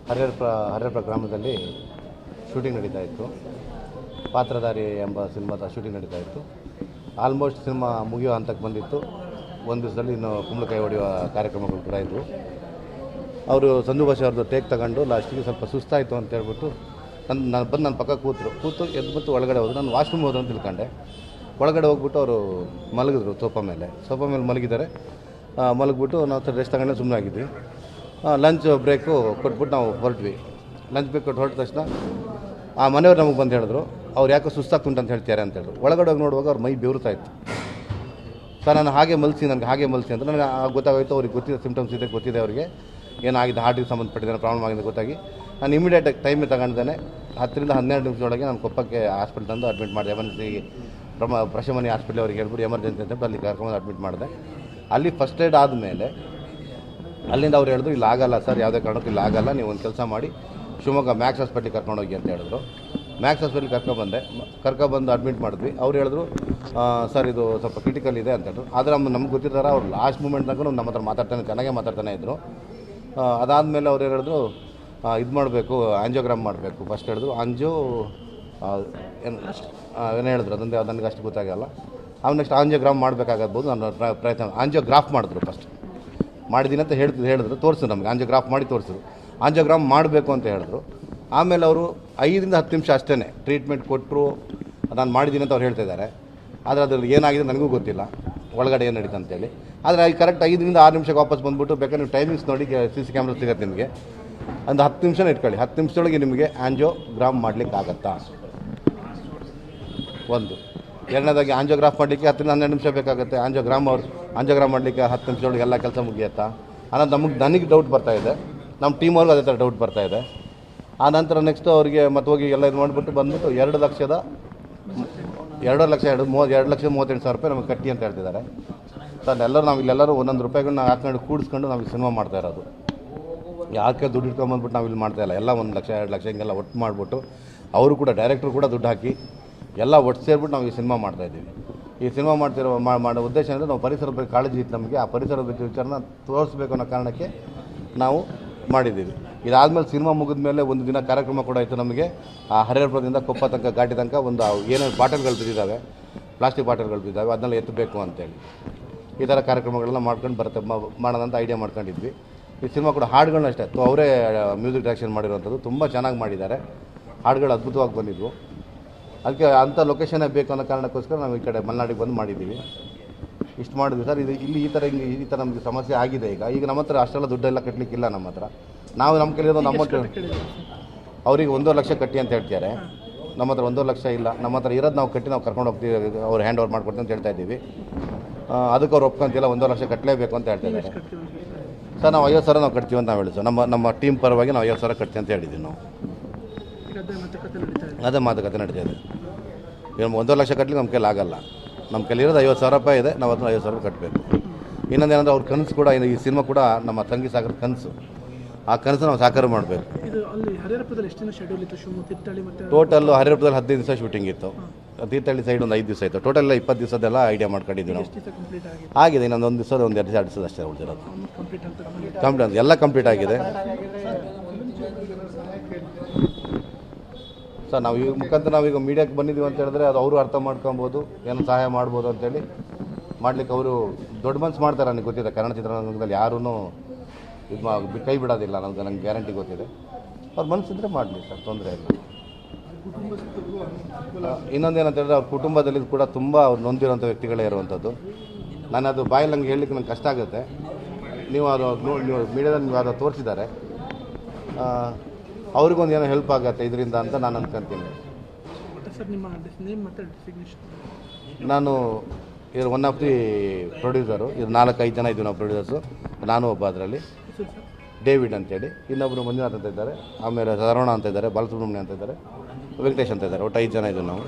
ಹರಿಹರಪುರ ಗ್ರಾಮದಲ್ಲಿ ಶೂಟಿಂಗ್ ನಡೀತಾ ಇತ್ತು. ಪಾತ್ರಧಾರಿ ಎಂಬ ಸಿನಿಮಾದ ಶೂಟಿಂಗ್ ನಡೀತಾ ಇತ್ತು. ಆಲ್ಮೋಸ್ಟ್ ಸಿನಿಮಾ ಮುಗಿಯೋ ಹಂತಕ್ಕೆ ಬಂದಿತ್ತು. ಒಂದು ದಿವಸದಲ್ಲಿ ಇನ್ನು ಕುಂಬಳಕಾಯಿ ಹೊಡೆಯುವ ಕಾರ್ಯಕ್ರಮಗಳು ಕೂಡ ಇದ್ದವು. ಅವರು ಸಂಜು ಭಾಷೆ ಅವ್ರದ್ದು ಟೇಕ್ ತಗೊಂಡು ಲಾಸ್ಟಿಗೆ ಸ್ವಲ್ಪ ಸುಸ್ತಾಯಿತು ಅಂತ ಹೇಳ್ಬಿಟ್ಟು ನಾನು ಬಂದು ನನ್ನ ಪಕ್ಕ ಕೂತು ಎದ್ಬಿಟ್ಟು ಒಳಗಡೆ ಹೋದ್ರು. ನಾನು ವಾಶ್ರೂಮ್ ಹೋದ್ರು ಅಂತ ತಿಳ್ಕೊಂಡೆ. ಒಳಗಡೆ ಹೋಗ್ಬಿಟ್ಟು ಅವರು ಮಲಗಿದ್ರು. ಸೋಫಾ ಮೇಲೆ ಮಲಗಿದ್ದಾರೆ. ಮಲಗಿಬಿಟ್ಟು ನಾವು ರೆಸ್ಟ್ ತಗೊಂಡು ಸುಮ್ಮನೆ ಆಗಿದ್ವಿ. ಲಂಚ್ ಬ್ರೇಕು ಕೊಟ್ಬಿಟ್ಟು ನಾವು ಹೊರಟ್ವಿ. ಲಂಚ್ ಬ್ರೇಕ್ ಕೊಟ್ಟು ಹೊರಟ ತಕ್ಷಣ ಆ ಮನೆಯವ್ರು ನಮಗೆ ಬಂದು ಹೇಳಿದ್ರು, ಅವ್ರು ಯಾಕೋ ಸುಸ್ತಾಗ್ತುಂಟು ಅಂತ ಹೇಳ್ತಾರೆ ಅಂತ ಹೇಳಿದ್ರು. ಒಳಗಡೆ ಹೋಗಿ ನೋಡುವಾಗ ಅವ್ರ ಮೈ ಬೆವರ್ತಾ ಇತ್ತು. ಸರ್ ನನಗೆ ಹಾಗೆ ಮಲಸಿ ಅಂತ ನನಗೆ ಗೊತ್ತಾಗೋಯ್ತು. ಅವ್ರಿಗೆ ಗೊತ್ತಿದೆ ಅವರಿಗೆ ಏನಾಗಿದೆ, ಹಾರ್ಟಿಗೆ ಸಂಬಂಧಪಟ್ಟಿದ್ದೇನೆ, ಪ್ರಾಬ್ಲಮ್ ಆಗಿದೆ ಗೊತ್ತಾಗಿ ನಾನು ಇಮಿಡಿಯೇಟಾಗಿ ಟೈಮಿಗೆ ತಗೊಂಡಿದ್ದೇನೆ. 10 ರಿಂದ 12 ನಿಮಿಷದೊಳಗೆ ನಾನು ಕೊಪ್ಪಕ್ಕೆ ಹಾಸ್ಪಿಟಲ್ ತಂದು ಅಡ್ಮಿಟ್ ಮಾಡಿದೆ. ಎಮರ್ಜೆನ್ಸಿ ಪ್ರಶಮನಿ ಹಾಸ್ಪಿಟಲ್ ಅವ್ರಿಗೆ ಹೇಳ್ಬಿಟ್ಟು ಎಮರ್ಜೆನ್ಸಿ ಅಂತ ಅಲ್ಲಿ ಕರ್ಕೊಂಡು ಅಡ್ಮಿಟ್ ಮಾಡಿದೆ. ಅಲ್ಲಿ ಫಸ್ಟ್ ಏಡ್ ಆದಮೇಲೆ ಅಲ್ಲಿಂದ ಅವ್ರು ಹೇಳಿದ್ರು, ಇಲ್ಲಿ ಆಗಲ್ಲ ಸರ್, ಯಾವುದೇ ಕಾರಣಕ್ಕೂ ಇಲ್ಲಿ ಆಗಲ್ಲ, ನೀವು ಒಂದು ಕೆಲಸ ಮಾಡಿ ಶಿವಮೊಗ್ಗ ಮ್ಯಾಕ್ಸ್ ಹಾಸ್ಪಿಟ್ಲಿಗೆ ಕರ್ಕೊಂಡೋಗಿ ಅಂತ ಹೇಳಿದ್ರು. ಮ್ಯಾಕ್ಸ್ ಹಾಸ್ಪಿಟ್ಲಿಗೆ ಕರ್ಕೊಬಂದು ಅಡ್ಮಿಟ್ ಮಾಡಿದ್ವಿ. ಅವ್ರು ಹೇಳಿದ್ರು, ಸರ್ ಇದು ಸ್ವಲ್ಪ ಕ್ರಿಟಿಕಲ್ ಇದೆ ಅಂತ ಹೇಳಿದ್ರು. ಆದರೆ ನಮ್ಗೆ ಗೊತ್ತಿರ್ತಾರೆ, ಅವ್ರು ಲಾಸ್ಟ್ ಮೂಮೆಂಟ್ನಾಗೂ ನಮ್ಮ ಹತ್ರ ಚೆನ್ನಾಗೇ ಮಾತಾಡ್ತಾನೆ ಇದ್ದರು. ಅದಾದಮೇಲೆ ಅವ್ರು ಹೇಳಿದ್ರು, ಇದು ಮಾಡಬೇಕು, ಆಂಜಿಯೋಗ್ರಾಮ್ ಮಾಡಬೇಕು ಫಸ್ಟ್ ಹೇಳಿದ್ರು. ಏನು ಹೇಳಿದ್ರು ಅದೊಂದೇ ನನಗೆ ಅಷ್ಟು ಗೊತ್ತಾಗಲ್ಲ. ಅವ್ನು ನೆಕ್ಸ್ಟ್ ಆಂಜಿಯೋಗ್ರಾಮ್ ಮಾಡಬೇಕಾಗಬಹುದು ನನ್ನ ಪ್ರಯತ್ನ. ಆಂಜಿಯೋಗ್ರಾಫ್ ಮಾಡಿದ್ರು, ಫಸ್ಟ್ ಮಾಡಿದ್ದೀನಿ ಅಂತ ಹೇಳಿದ್ರು. ತೋರಿಸಿದ್ರು ನಮಗೆ, ಆಂಜಿಯೋಗ್ರಾಫ್ ಮಾಡಿ ತೋರಿಸಿದ್ರು. ಆಂಜಿಯೋಗ್ರಾಮ್ ಮಾಡಬೇಕು ಅಂತ ಹೇಳಿದ್ರು. ಆಮೇಲೆ ಅವರು 5 ರಿಂದ 10 ನಿಮಿಷ ಅಷ್ಟೇ ಟ್ರೀಟ್ಮೆಂಟ್ ಕೊಟ್ಟರು. ನಾನು ಮಾಡಿದ್ದೀನಿ ಅಂತ ಅವ್ರು ಹೇಳ್ತಿದ್ದಾರೆ. ಆದರೆ ಅದ್ರಲ್ಲಿ ಏನಾಗಿದೆ ನನಗೂ ಗೊತ್ತಿಲ್ಲ, ಒಳಗಡೆ ಏನು ನಡೀತು ಅಂತೇಳಿ. ಆದರೆ ಕರೆಕ್ಟ್ 5 ರಿಂದ 6 ನಿಮಿಷಕ್ಕೆ ವಾಪಸ್ ಬಂದುಬಿಟ್ಟು ಬೇಕಾದ್ರೆ ನೀವು ಟೈಮಿಂಗ್ಸ್ ನೋಡಿ CC ಕ್ಯಾಮ್ರಾ ಸಿಗುತ್ತೆ ನಿಮಗೆ. ಒಂದು 10 ನಿಮಿಷನೇ ಇಟ್ಕೊಳ್ಳಿ. 10 ನಿಮಿಷದೊಳಗೆ ನಿಮಗೆ ಆಂಜಿಯೋಗ್ರಾಮ್ ಮಾಡಲಿಕ್ಕೆ ಆಗುತ್ತಾ? ಒಂದು. ಎರಡನೇದಾಗಿ ಆಂಜಿಯೋಗ್ರಾಫ್ ಮಾಡಲಿಕ್ಕೆ 10 ರಿಂದ 12 ನಿಮಿಷ ಬೇಕಾಗುತ್ತೆ. ಆಂಜಿಯೋಗ್ರಾಮ್ ಮಾಡಲಿಕ್ಕೆ 10 ನಿಮಿಷದೊಳಗೆ ಎಲ್ಲ ಕೆಲಸ ಮುಗಿಯುತ್ತಾ ಅನ್ನೋದು ನನಗೆ ಡೌಟ್ ಬರ್ತಾಯಿದೆ. ನಮ್ಮ ಟೀಮ್ ಅವ್ರಿಗೆ ಅದೇ ಥರ ಡೌಟ್ ಬರ್ತಾಯಿದೆ. ಆ ನಂತರ ನೆಕ್ಸ್ಟು ಅವರಿಗೆ ಮತ್ತೆ ಹೋಗಿ ಎಲ್ಲ ಇದು ಮಾಡಿಬಿಟ್ಟು ಬಂದುಬಿಟ್ಟು 2,38,000 ರೂಪಾಯಿ ನಮಗೆ ಕಟ್ಟಿ ಅಂತ ಹೇಳ್ತಿದ್ದಾರೆ. ಸರ್ ನಾವಿಲ್ಲೆಲ್ಲರೂ ಒಂದೊಂದು ರೂಪಾಯಿಗಳನ್ನ ಹಾಕೊಂಡು ಕೂಡಿಸ್ಕೊಂಡು ನಾವು ಸಿನಿಮಾ ಮಾಡ್ತಾ ಇರೋದು. ಯಾಕೆ ದುಡ್ಡು ಇಟ್ಕೊಂಬಂದ್ಬಿಟ್ಟು ನಾವು ಇಲ್ಲಿ ಮಾಡ್ತಾಯಿಲ್ಲ. ಎಲ್ಲ 1 ಲಕ್ಷ 2 ಲಕ್ಷ ಹಿಂಗೆಲ್ಲ ಒಟ್ಟು ಮಾಡಿಬಿಟ್ಟು ಅವರು ಕೂಡ ಡೈರೆಕ್ಟ್ರು ಕೂಡ ದುಡ್ಡು ಹಾಕಿ ಎಲ್ಲ ಒಟ್ಟು ಸೇರಿಬಿಟ್ಟು ನಾವು ಈ ಸಿನಿಮಾ ಮಾಡ್ತಾಯಿದ್ದೀವಿ. ಈ ಸಿನಿಮಾ ಮಾಡೋ ಉದ್ದೇಶ ಅಂದರೆ ನಾವು ಪರಿಸರದ ಬಗ್ಗೆ ಕಾಳಜಿ ಇತ್ತು ನಮಗೆ. ಆ ಪರಿಸರದ ಬಗ್ಗೆ ವಿಚಾರನ ತೋರಿಸ್ಬೇಕು ಅನ್ನೋ ಕಾರಣಕ್ಕೆ ನಾವು ಮಾಡಿದ್ದೀವಿ. ಇದಾದಮೇಲೆ ಸಿನಿಮಾ ಮುಗಿದ ಮೇಲೆ ಒಂದು ದಿನ ಕಾರ್ಯಕ್ರಮ ಕೂಡ ಇತ್ತು ನಮಗೆ. ಆ ಹರಿಹರಪುರದಿಂದ ಕೊಪ್ಪ ತನಕ ಘಾಟಿ ತನಕ ಒಂದು ಏನೇನು ಬಾಟಲ್ಗಳು ಬಿದ್ದಿದ್ದಾವೆ, ಪ್ಲಾಸ್ಟಿಕ್ ಬಾಟಲ್ಗಳು ಬಿದ್ದಿದ್ದಾವೆ, ಅದನ್ನೆಲ್ಲ ಎತ್ತಬೇಕು ಅಂತೇಳಿ ಈ ಥರ ಕಾರ್ಯಕ್ರಮಗಳೆಲ್ಲ ಮಾಡೋದಂತ ಐಡಿಯಾ ಮಾಡ್ಕೊಂಡಿದ್ವಿ. ಈ ಸಿನಿಮಾ ಕೂಡ ಹಾಡುಗಳನ್ನ ಅಷ್ಟೇ ಅವರೇ ಮ್ಯೂಸಿಕ್ ಡೈರೆಕ್ಷನ್ ಮಾಡಿರುವಂಥದ್ದು. ತುಂಬ ಚೆನ್ನಾಗಿ ಮಾಡಿದ್ದಾರೆ. ಹಾಡುಗಳು ಅದ್ಭುತವಾಗಿ ಬಂದಿದ್ವು. ಅದಕ್ಕೆ ಅಂಥ ಲೊಕೇಶನ್ನೇ ಬೇಕು ಅನ್ನೋ ಕಾರಣಕ್ಕೋಸ್ಕರ ನಾವು ಈ ಕಡೆ ಮಲೆನಾಡಿಗೆ ಬಂದು ಮಾಡಿದ್ದೀವಿ. ಇಷ್ಟು ಮಾಡಿದ್ವಿ ಸರ್. ಇಲ್ಲಿ ಈ ಥರ ನಮಗೆ ಸಮಸ್ಯೆ ಆಗಿದೆ. ಈಗ ನಮ್ಮ ಹತ್ರ ಅಷ್ಟೆಲ್ಲ ದುಡ್ಡೆಲ್ಲ ಕಟ್ಟಲಿಕ್ಕಿಲ್ಲ ನಮ್ಮ ಹತ್ರ. ನಾವು ನಮ್ಮ ಕೈಲಿರೋದು ಅವರಿಗೆ 1.5 ಲಕ್ಷ ಕಟ್ಟಿ ಅಂತ ಹೇಳ್ತಾರೆ. ನಮ್ಮ ಹತ್ರ 1.5 ಲಕ್ಷ ಇಲ್ಲ. ನಮ್ಮ ಹತ್ರ ಇರೋದು ನಾವು ಕಟ್ಟಿ ನಾವು ಕರ್ಕೊಂಡು ಹೋಗ್ತೀವಿ, ಅವ್ರು ಹ್ಯಾಂಡ್ ಓವರ್ ಮಾಡ್ಕೊಡ್ತೀವಿ ಅಂತ ಹೇಳ್ತಾ ಇದ್ದೀವಿ. ಅದಕ್ಕೆ ಅವ್ರು ಒಪ್ಕೊಂತಿಲ್ಲ, 1.5 ಲಕ್ಷ ಕಟ್ಟಲೇಬೇಕು ಅಂತ ಹೇಳ್ತಾ ಇದ್ದಾರೆ. ಸರ್ ನಾವು 50,000 ನಾವು ಕಟ್ತೀವಿ ಅಂತ ನಾವು ಹೇಳಿದ್ವಿ. ನಮ್ಮ ಟೀಮ್ ಪರವಾಗಿ ನಾವು 50,000 ಕಟ್ತೀವಿ ಅಂತ ಹೇಳಿದ್ದೀವಿ. ನಾವು ಅದೇ ಮಾತುಕತೆ ನಡೀತಾ ಇದೆ. ಈಗ 1.5 ಲಕ್ಷ ಕಟ್ಟಲಿಕ್ಕೆ ನಮ್ಮ ಕೈಲಿ ಆಗಲ್ಲ. ನಮ್ಮ ಕೈಲಿರೋದು 50,000 ರೂಪಾಯಿ ಇದೆ. ನಾವು ಅದನ್ನು 50,000 ಕಟ್ಟಬೇಕು. ಇನ್ನೊಂದೇನಂದರೆ ಅವ್ರ ಕನಸು ಕೂಡ, ಈ ಸಿನಿಮಾ ಕೂಡ ನಮ್ಮ ತಂಗಿ ಸಾಗರ ಕನಸು. ಆ ಕನಸು ನಾವು ಸಾಕಾರ ಮಾಡಬೇಕು. ಟೋಟಲ್ಲು ಹರಿಹರಪುರದಲ್ಲಿ 15 ದಿವಸ ಶೂಟಿಂಗ್ ಇತ್ತು. ತೀರ್ಥಹಳ್ಳಿ ಸೈಡ್ ಒಂದು 5 ದಿವಸ ಇತ್ತು. ಟೋಟಲ್ 20 ದಿವಸದೆಲ್ಲ ಐಡಿಯಾ ಮಾಡ್ಕೊಂಡಿದ್ವಿ ನಾವು. ಆಗಿದೆ. ಇನ್ನೊಂದು 1 ದಿವಸ, 1-2 ದಿವಸ ಅಷ್ಟೇ ಉಳಿದಿರೋದು. ಎಲ್ಲ ಕಂಪ್ಲೀಟ್ ಆಗಿದೆ ಸರ್. ನಾವು ಈ ಮುಖಾಂತರ ನಾವೀಗ ಮೀಡಿಯಾಕ್ಕೆ ಬಂದಿದ್ದೀವಿ ಅಂತ ಹೇಳಿದ್ರೆ ಅದು ಅವರು ಅರ್ಥ ಮಾಡ್ಕೊಬೋದು, ಏನೋ ಸಹಾಯ ಮಾಡ್ಬೋದು ಅಂತೇಳಿ ಮಾಡಲಿಕ್ಕೆ ಅವರು ದೊಡ್ಡ ಮನಸ್ಸು ಮಾಡ್ತಾರೆ. ನನಗೆ ಗೊತ್ತಿದೆ, ಕನ್ನಡ ಚಿತ್ರರಂಗದಲ್ಲಿ ಯಾರೂ ಇದು ಕೈ ಬಿಡೋದಿಲ್ಲ ನಂಗೆ ಗ್ಯಾರಂಟಿ ಗೊತ್ತಿದೆ. ಅವ್ರ ಮನಸ್ಸಿದ್ರೆ ಮಾಡಲಿ ಸರ್, ತೊಂದರೆ ಇಲ್ಲ. ಇನ್ನೊಂದೇನಂತ ಹೇಳಿದ್ರೆ ಅವ್ರ ಕುಟುಂಬದಲ್ಲಿ ಕೂಡ ತುಂಬ ಅವ್ರು ನೊಂದಿರೋಂಥ ವ್ಯಕ್ತಿಗಳೇ ಇರುವಂಥದ್ದು. ನಾನು ಅದು ಬಾಯಲ್ಲಿ ನಂಗೆ ಹೇಳಲಿಕ್ಕೆ ನಂಗೆ ಕಷ್ಟ ಆಗುತ್ತೆ. ನೀವು ಮೀಡಿಯಾದಲ್ಲಿ ನೀವು ಅದು ತೋರಿಸಿದ್ದಾರೆ, ಅವ್ರಿಗೊಂದು ಏನೋ ಹೆಲ್ಪ್ ಆಗುತ್ತೆ ಇದರಿಂದ ಅಂತ ನಾನು ಅಂದ್ಕೊತೀನಿ. ನಾನು ಇದು ಒನ್ ಆಫ್ ದಿ ಪ್ರೊಡ್ಯೂಸರು. ಇದು 4-5 ಜನ ಇದ್ದೀವಿ ನಾವು ಪ್ರೊಡ್ಯೂಸರ್ಸು. ನಾನು ಒಬ್ಬ ಅದರಲ್ಲಿ. ಡೇವಿಡ್ ಅಂತೇಳಿ, ಇನ್ನೊಬ್ಬರು ಮಂಜುನಾಥ್ ಅಂತ ಇದ್ದಾರೆ, ಆಮೇಲೆ ಶರವಣ ಅಂತ ಇದ್ದಾರೆ, ಬಾಲಸುಬ್ರಹ್ಮಣ್ಯ ಅಂತ ಇದ್ದಾರೆ, ವೆಂಕಟೇಶ್ ಅಂತ ಇದ್ದಾರೆ. ಒಟ್ಟು 5 ಜನ ಇದ್ದೀವಿ ನಾವು.